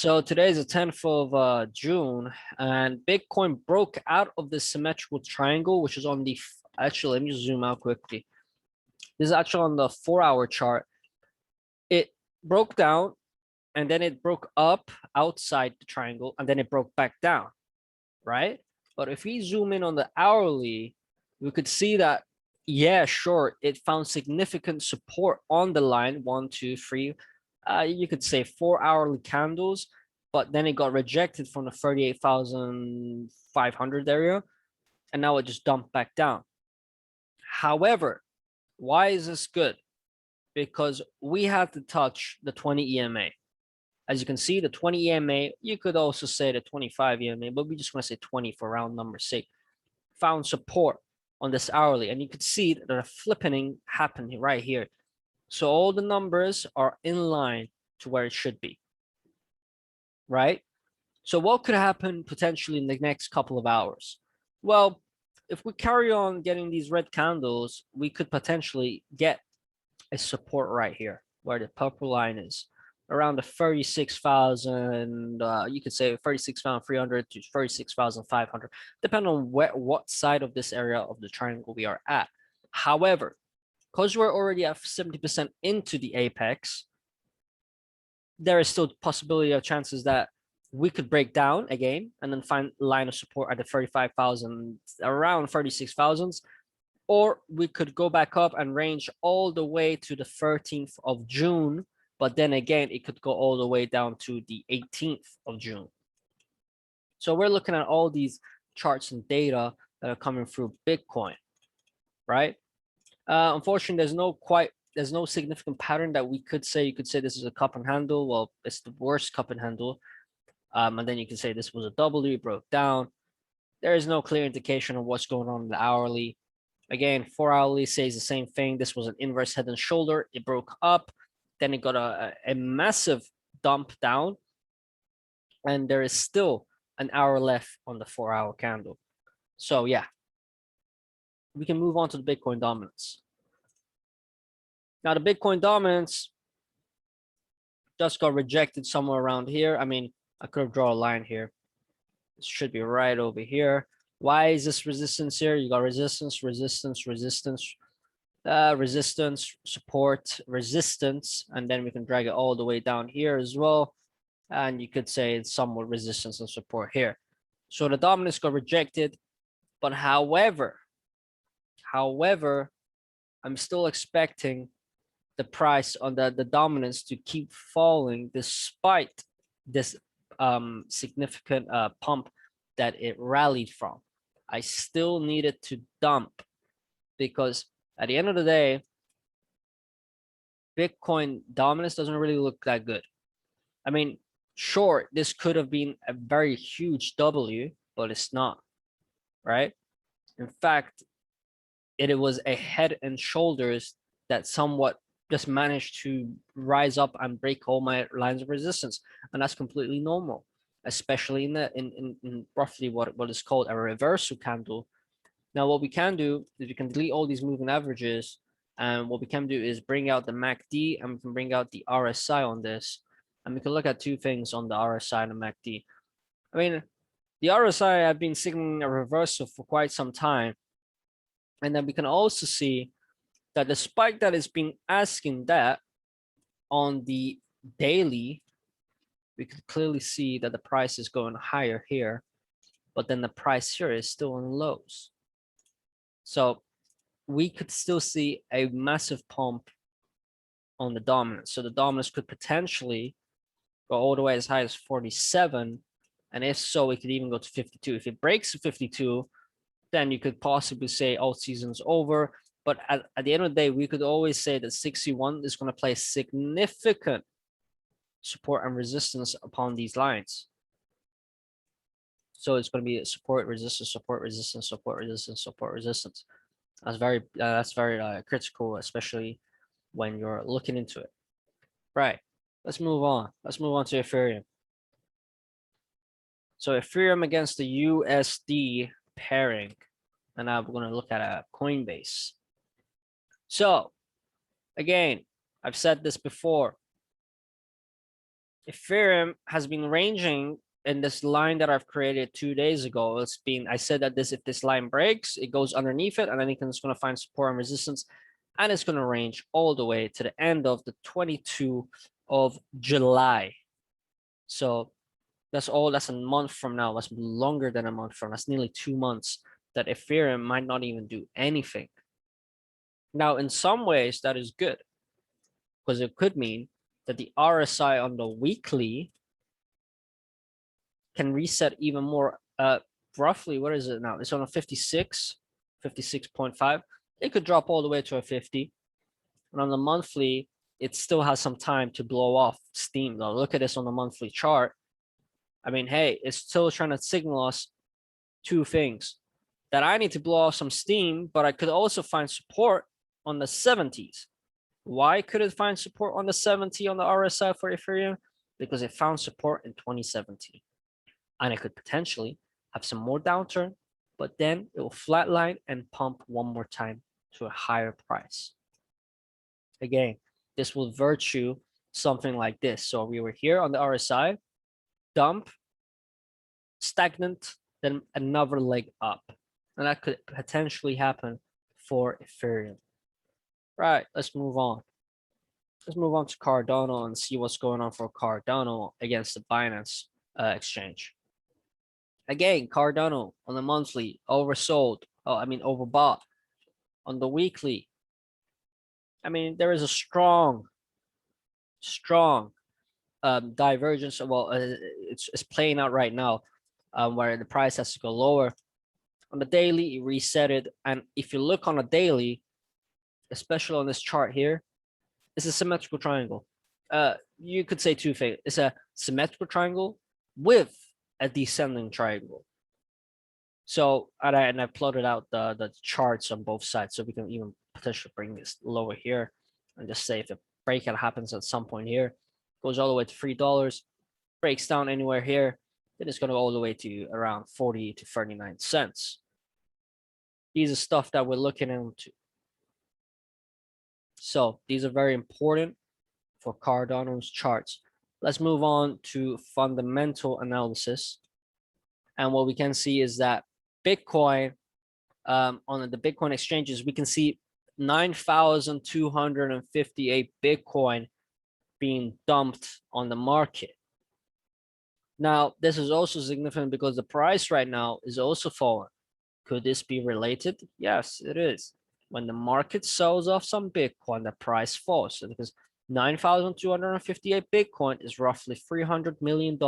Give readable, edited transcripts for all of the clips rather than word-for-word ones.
So today is the 10th of June, and Bitcoin broke out of this symmetrical triangle, which is on the, actually, let me just zoom out quickly. This is actually on the 4-hour chart. It broke down, and then it broke up outside the triangle, and then it broke back down, right? But if we zoom in on the hourly, we could see that, yeah, sure, it found significant support on the line, 1, 2, 3, you could say 4 hourly candles, but then it got rejected from the 38,500 area, and now it just dumped back down. However, why is this good? Because we had to touch the 20 EMA. As you can see, the 20 EMA, you could also say the 25 EMA, but we just want to say 20 for round number's sake, found support on this hourly, and you could see that a flippening happened right here. So all the numbers are in line to where it should be, right? So what could happen potentially in the next couple of hours? Well, if we carry on getting these red candles, we could potentially get a support right here where the purple line is, around the 36,000, you could say 36,300 to 36,500, depending on what side of this area of the triangle we are at. However, because we're already at 70% into the apex, there is still possibility of chances that we could break down again and then find line of support at the 35,000, around 36,000s, or we could go back up and range all the way to the 13th of June, but then again, it could go all the way down to the 18th of June. So we're looking at all these charts and data that are coming through Bitcoin, right? Unfortunately, there's no significant pattern that we could say. You could say this is a cup and handle. Well, it's the worst cup and handle. And then you can say this was a W, broke down. There is no clear indication of what's going on in the hourly. Again, 4 hourly says the same thing. This was an inverse head and shoulder. It broke up. Then it got a massive dump down. And there is still an hour left on the 4-hour candle. So yeah, we can move on to the Bitcoin dominance. Now the Bitcoin dominance just got rejected somewhere around here. I mean, I could have drawn a line here. It should be right over here. Why is this resistance here? You got resistance, resistance, resistance, resistance, support, resistance, and then we can drag it all the way down here as well. And you could say it's somewhat resistance and support here. So the dominance got rejected, but however, I'm still expecting the price on the dominance to keep falling despite this significant pump that it rallied from. I still need it to dump because at the end of the day, Bitcoin dominance doesn't really look that good. I mean, sure, this could have been a very huge W, but it's not, right? In fact, it was a head and shoulders that somewhat just managed to rise up and break all my lines of resistance, and that's completely normal, especially in roughly what is called a reversal candle. Now, what we can do is we can delete all these moving averages, and what we can do is bring out the MACD, and we can bring out the RSI on this, and we can look at two things on the RSI and the MACD. I mean, the RSI, I've been signaling a reversal for quite some time, and then we can also see that the spike that has been asking that on the daily, we could clearly see that the price is going higher here, but then the price here is still in lows. So we could still see a massive pump on the dominance. So the dominance could potentially go all the way as high as 47. And if so, it could even go to 52. If it breaks 52, then you could possibly say alt season's over. But at the end of the day, we could always say that 61 is going to play significant support and resistance upon these lines. So it's going to be support, resistance, support, resistance, support, resistance, support, resistance. That's very critical, especially when you're looking into it. Right. Let's move on. Let's move on to Ethereum. So Ethereum against the USD pairing. And now we're going to look at a Coinbase. So again, I've said this before. Ethereum has been ranging in this line that I've created 2 days ago. I said that if this line breaks, it goes underneath it, and then it's going to find support and resistance, and it's going to range all the way to the end of the 22 of July. So that's a month from now. That's longer than a month from now. That's nearly 2 months that Ethereum might not even do anything. Now, in some ways, that is good, because it could mean that the RSI on the weekly can reset even more. Roughly, what is it now? It's on a 56, 56.5. It could drop all the way to a 50. And on the monthly, it still has some time to blow off steam. Now, look at this on the monthly chart. I mean, hey, it's still trying to signal us two things: that I need to blow off some steam, but I could also find support on the 70s. Why could it find support on the 70 on the RSI for Ethereum? Because it found support in 2017. And it could potentially have some more downturn, but then it will flatline and pump one more time to a higher price. Again, this will virtue something like this. So we were here on the RSI, dump, stagnant, then another leg up. And that could potentially happen for Ethereum. Right, let's move on. Let's move on to Cardano and see what's going on for Cardano against the Binance exchange. Again, Cardano on the monthly, oversold. Overbought. On the weekly, there is a strong divergence. Well, it's playing out right now, where the price has to go lower. On the daily, it resetted, and if you look on a daily, especially on this chart here, it's a symmetrical triangle. You could say two things. It's a symmetrical triangle with a descending triangle. So, and I plotted out the charts on both sides, so we can even potentially bring this lower here and just say if the breakout happens at some point here, goes all the way to $3, breaks down anywhere here, then it's going to go all the way to around 40 to 39 cents. These are stuff that we're looking into. So these are very important for Cardano's charts. Let's move on to fundamental analysis. And what we can see is that Bitcoin, on the Bitcoin exchanges, we can see 9,258 Bitcoin being dumped on the market. Now, this is also significant because the price right now is also falling. Could this be related? Yes, it is. When the market sells off some Bitcoin, the price falls. So because 9,258 Bitcoin is roughly $300 million,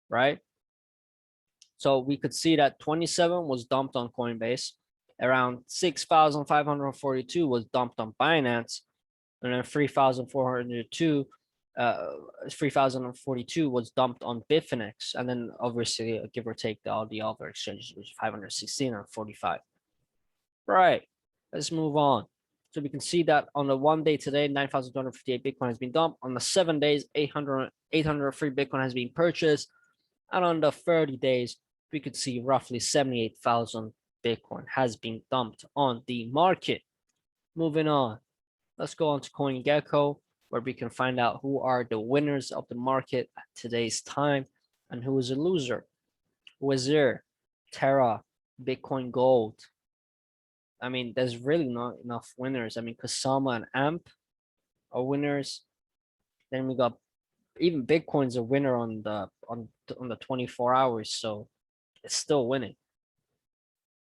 right? So we could see that 27 was dumped on Coinbase, around 6,542 was dumped on Binance, and then 3,042 was dumped on Bitfinex, and then obviously give or take all the other exchanges, which is 516 and 45. Right, let's move on. So we can see that on the 1 day today, 9,258 Bitcoin has been dumped. On the 7 days, 803 Bitcoin has been purchased. And on the 30 days, we could see roughly 78,000 Bitcoin has been dumped on the market. Moving on, let's go on to Gecko, where we can find out who are the winners of the market at today's time and who is a loser. Wizard, Terra, Bitcoin Gold. There's really not enough winners. Kusama and AMP are winners. Then we got even Bitcoin's a winner on the 24 hours, so it's still winning.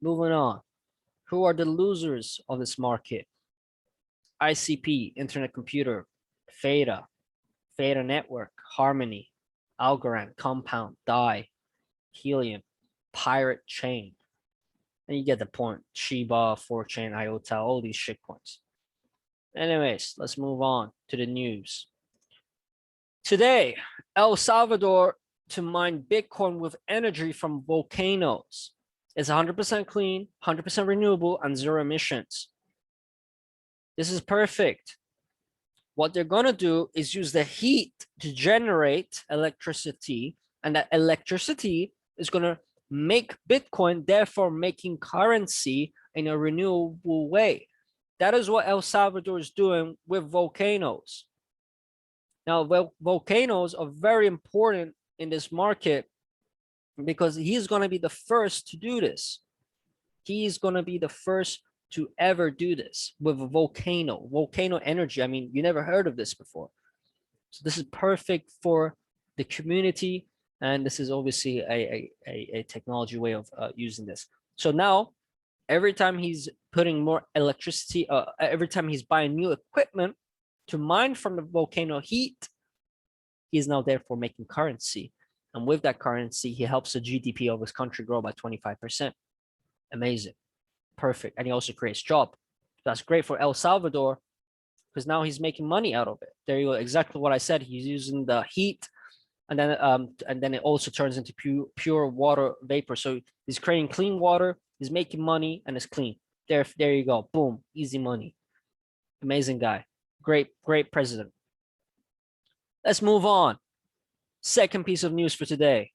Moving on, who are the losers of this market? ICP, Internet Computer, Theta Network, Harmony, Algorand, Compound, DAI, Helium, Pirate Chain. And you get the point. Shiba, 4chain, IOTA, all these shitcoins. Anyways, let's move on to the news. Today, El Salvador to mine Bitcoin with energy from volcanoes. It's 100% clean, 100% renewable, and zero emissions. This is perfect. What they're going to do is use the heat to generate electricity, and that electricity is going to make Bitcoin, therefore making currency in a renewable way. That is what El Salvador is doing with volcanoes. Now, volcanoes are very important in this market because he's going to be the first to do this. He's going to be the first to ever do this with a volcano energy. I mean, you never heard of this before. So this is perfect for the community. And this is obviously a technology way of using this. So now, every time he's putting more electricity, every time he's buying new equipment to mine from the volcano heat, he's now therefore making currency. And with that currency, he helps the GDP of his country grow by 25%. Amazing. Perfect. And he also creates jobs. That's great for El Salvador because now he's making money out of it. There you go. Exactly what I said. He's using the heat, and then it also turns into pure water vapor. So he's creating clean water. He's making money, and it's clean. There you go. Boom. Easy money. Amazing guy. Great president. Let's move on. Second piece of news for today.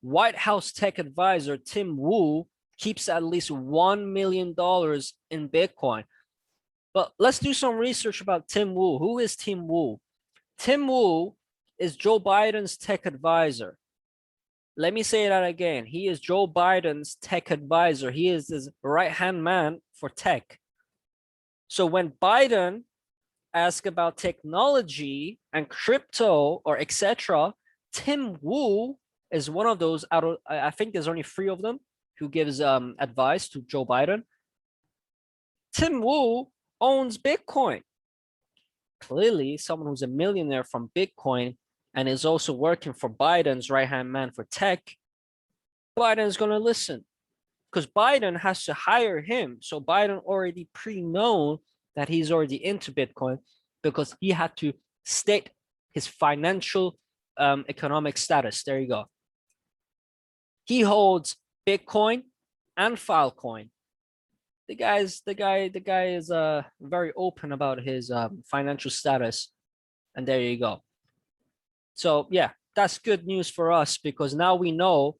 White House tech advisor Tim Wu keeps at least $1 million in Bitcoin. But let's do some research about Tim Wu. Who is Tim Wu? Tim Wu is Joe Biden's tech advisor. Let me say that again. He is Joe Biden's tech advisor. He is his right-hand man for tech. So when Biden asks about technology and crypto or etc., Tim Wu is one of those out of, I think there's only 3 of them who gives advice to Joe Biden. Tim Wu owns Bitcoin. Clearly, someone who's a millionaire from Bitcoin and is also working for Biden's right-hand man for tech, Biden's going to listen because Biden has to hire him. So Biden already pre-known that he's already into Bitcoin because he had to state his financial economic status. There you go. He holds Bitcoin and Filecoin. The guy is very open about his financial status, and there you go. So yeah, that's good news for us because now we know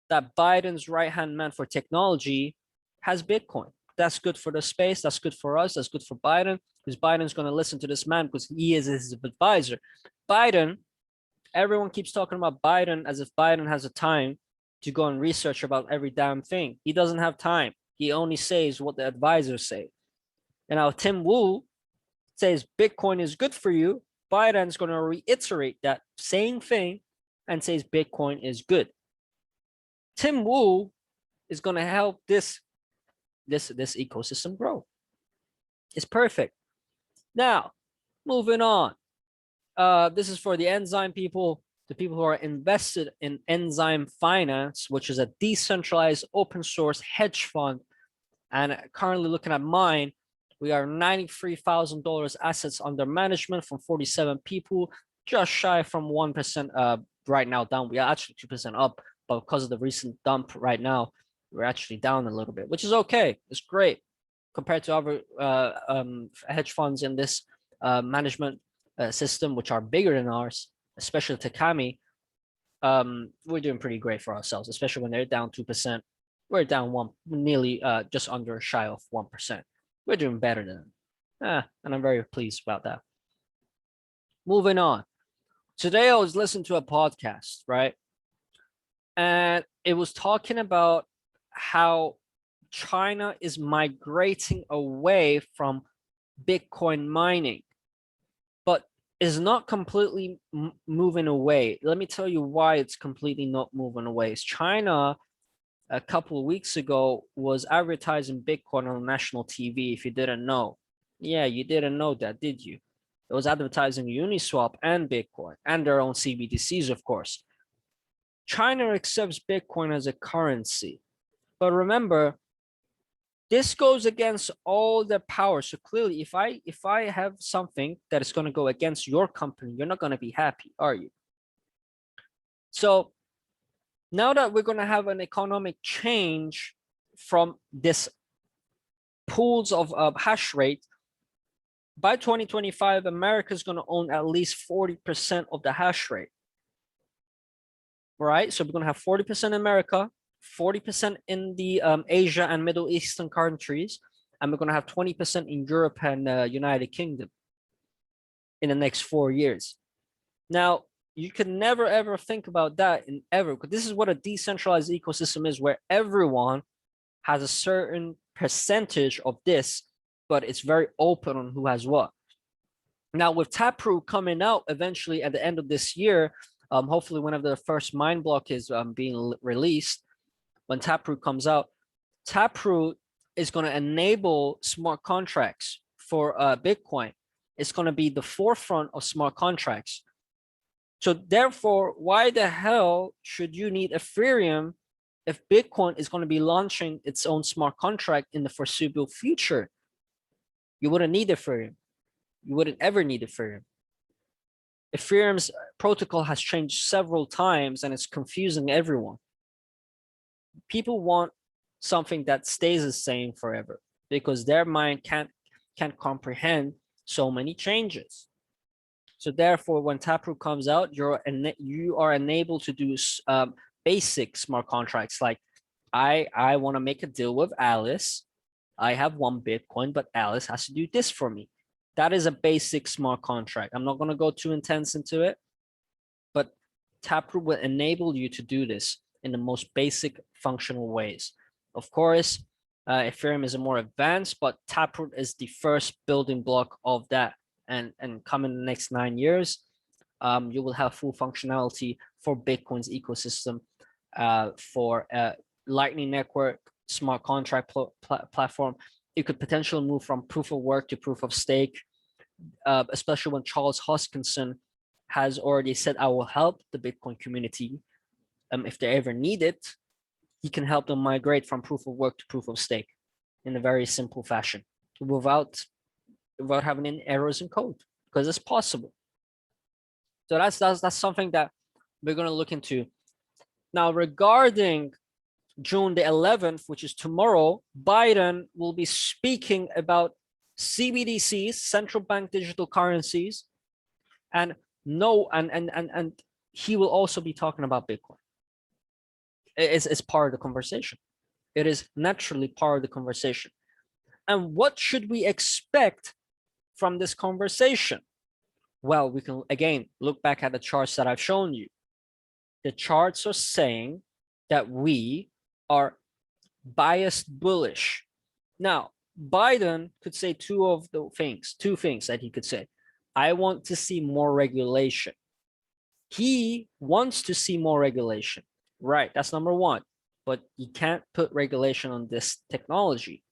that Biden's right-hand man for technology has Bitcoin. That's good for the space. That's good for us. That's good for Biden because Biden's going to listen to this man because he is his advisor. Biden, everyone keeps talking about Biden as if Biden has a time to go and research about every damn thing. He doesn't have time. He only says what the advisors say. And now Tim Wu says Bitcoin is good for you. Biden's going to reiterate that same thing and says Bitcoin is good. Tim Wu is going to help this ecosystem grow. It's perfect. Now, moving on. This is for the Enzyme people, the people who are invested in Enzyme Finance, which is a decentralized open source hedge fund. And currently looking at mine, we are $93,000 assets under management from 47 people, just shy from 1% right now down. We are actually 2% up, but because of the recent dump right now, we're actually down a little bit, which is okay. It's great compared to other hedge funds in this management system, which are bigger than ours, especially Takami. We're doing pretty great for ourselves, especially when they're down 2%. We're down nearly just under shy of 1%. We're doing better than them. And I'm very pleased about that. Moving on. Today I was listening to a podcast, right? And it was talking about how China is migrating away from Bitcoin mining, but is not completely moving away. Let me tell you why it's completely not moving away. It's China a couple of weeks ago was advertising Bitcoin on national TV. If you didn't know, yeah, you didn't know that, did you? It was advertising Uniswap and Bitcoin and their own CBDCs, of course. China accepts Bitcoin as a currency, but remember, this goes against all their power. So clearly, if I have something that is going to go against your company, you're not going to be happy, are you? So now that we're going to have an economic change from this pools of hash rate, by 2025, America is going to own at least 40% of the hash rate. Right? So we're going to have 40% in America, 40% in the Asia and Middle Eastern countries, and we're going to have 20% in Europe and United Kingdom in the next 4 years. Now, you can never ever think about that in ever, because this is what a decentralized ecosystem is, where everyone has a certain percentage of this, but it's very open on who has what. Now, with Taproot coming out eventually at the end of this year, hopefully whenever the first mine block is being released, when Taproot comes out, Taproot is going to enable smart contracts for Bitcoin. It's going to be the forefront of smart contracts. So therefore, why the hell should you need Ethereum if Bitcoin is going to be launching its own smart contract in the foreseeable future? You wouldn't need Ethereum. You wouldn't ever need Ethereum. Ethereum's protocol has changed several times and it's confusing everyone. People want something that stays the same forever because their mind can't comprehend so many changes. So therefore, when Taproot comes out, you are enabled to do basic smart contracts like I want to make a deal with Alice. I have 1 Bitcoin, but Alice has to do this for me. That is a basic smart contract. I'm not going to go too intense into it, but Taproot will enable you to do this in the most basic functional ways. Of course, Ethereum is more advanced, but Taproot is the first building block of that. And come in the next 9 years, you will have full functionality for Bitcoin's ecosystem, for Lightning Network, smart contract platform. You could potentially move from proof of work to proof of stake, especially when Charles Hoskinson has already said, I will help the Bitcoin community. If they ever need it, he can help them migrate from proof of work to proof of stake in a very simple fashion without having any errors in code, because it's possible. So that's something that we're going to look into. Now, regarding June the 11th, which is tomorrow, Biden will be speaking about CBDCs, central bank digital currencies, and he will also be talking about Bitcoin. It's part of the conversation. It is naturally part of the conversation. And what should we expect from this conversation? Well, we can again look back at the charts that I've shown you. The charts are saying that we are biased bullish. Now, Biden could say two things that he could say. I want to see more regulation. He wants to see more regulation. Right, that's number one. But you can't put regulation on this technology.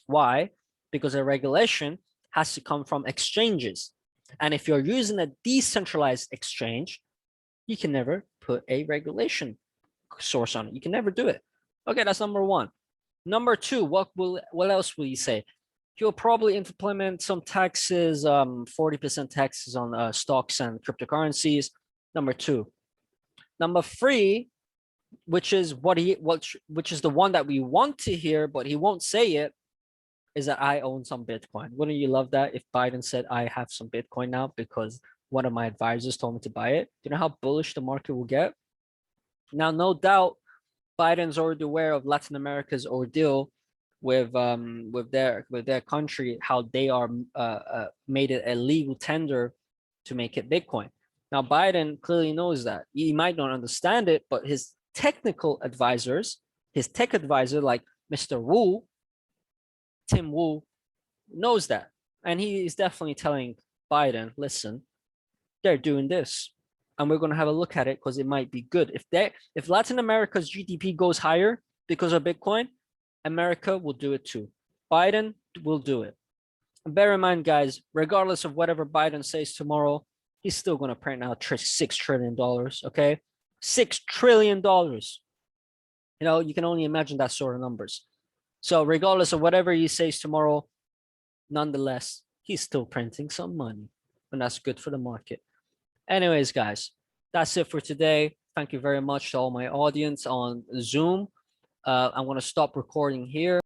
Why? Because a regulation has to come from exchanges. And if you're using a decentralized exchange, you can never put a regulation source on it. You can never do it. Okay, that's number one. Number two, what else will you say? He'll probably implement some taxes, 40% taxes on stocks and cryptocurrencies. Number two. Number three, which is which is the one that we want to hear, but he won't say it, is that I own some Bitcoin. Wouldn't you love that if Biden said, I have some Bitcoin now because one of my advisors told me to buy it? Do you know how bullish the market will get? Now, no doubt, Biden's already aware of Latin America's ordeal with their country, how they are made it a legal tender to make it Bitcoin. Now, Biden clearly knows that. He might not understand it, but his technical advisors, his tech advisor like Mr. Wu, Tim Wu, knows that. And he is definitely telling Biden, listen, they're doing this. And we're going to have a look at it because it might be good. If Latin America's GDP goes higher because of Bitcoin, America will do it too. Biden will do it. And bear in mind, guys, regardless of whatever Biden says tomorrow, he's still going to print out $6 trillion, okay? $6 trillion. You know, you can only imagine that sort of numbers. So regardless of whatever he says tomorrow, nonetheless, he's still printing some money. And that's good for the market. Anyways, guys, that's it for today. Thank you very much to all my audience on Zoom. I'm going to stop recording here.